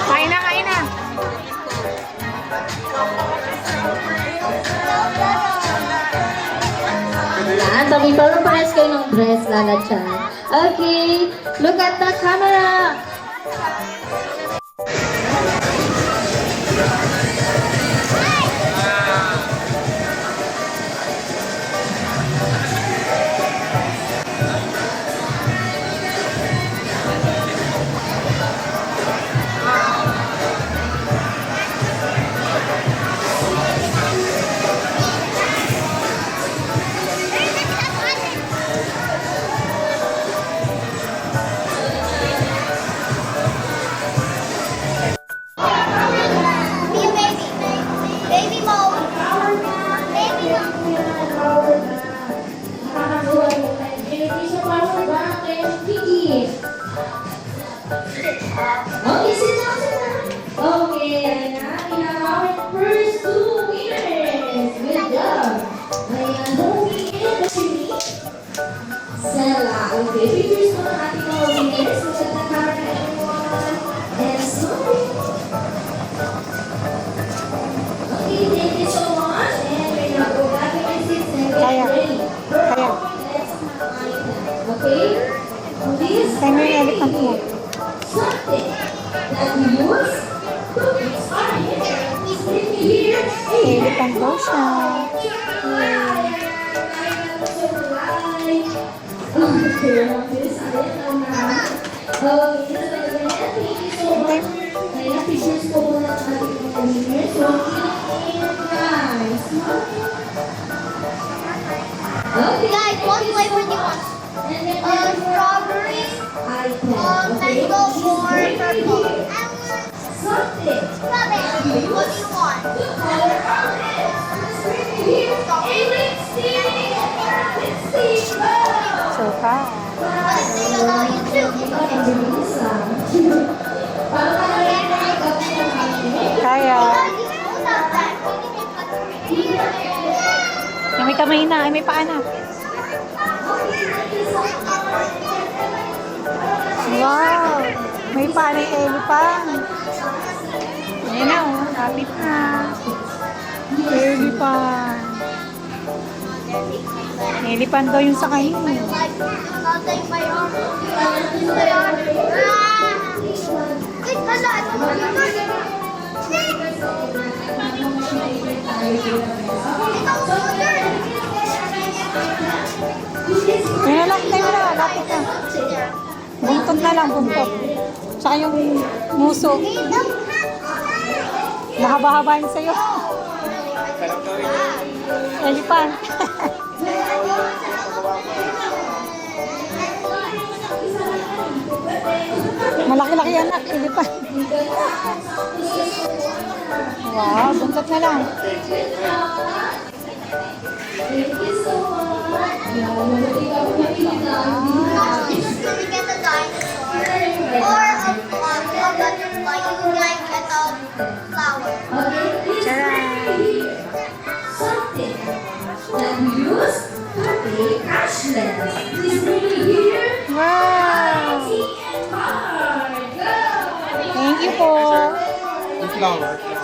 Kain na, kain na. Yan, so may parang-pares kayo ng dress, Lala Chan. Okay, look at the camera. Okay, sit down, sit down. Okay, ayan na. We have our first two winners. Good job. Ayan, moving in the tree. Sela. Okay, figures mo ng ating mga winners. Look at the camera, everyone. And smile. Okay, thank you so much. And we're now go back in our seats and get ready. Kaya. Okay? This Kaya may elephant mo. something that we use to fix our hair. Here, Elephant daw siya. Guys, what flavor do you want? Strawberry. Mango or purple. Strawberry. What do you want? So far. What is it about you too? Kaya. Yung may kamay na, ay may paa na. Wow! May paa na yung elephant. Ayan na, oh. Kapit na. Elephant. Elephant daw yung sa kanya. Kaya na lang, tayo na. Lapit na. Buntot na lang, buntot. Tsaka yung muso. Mahaba-haba yun sa'yo. Elephant. Malaki-laki anak, elephant. Wow, buntot na lang. Wow! Thank you po. Flower.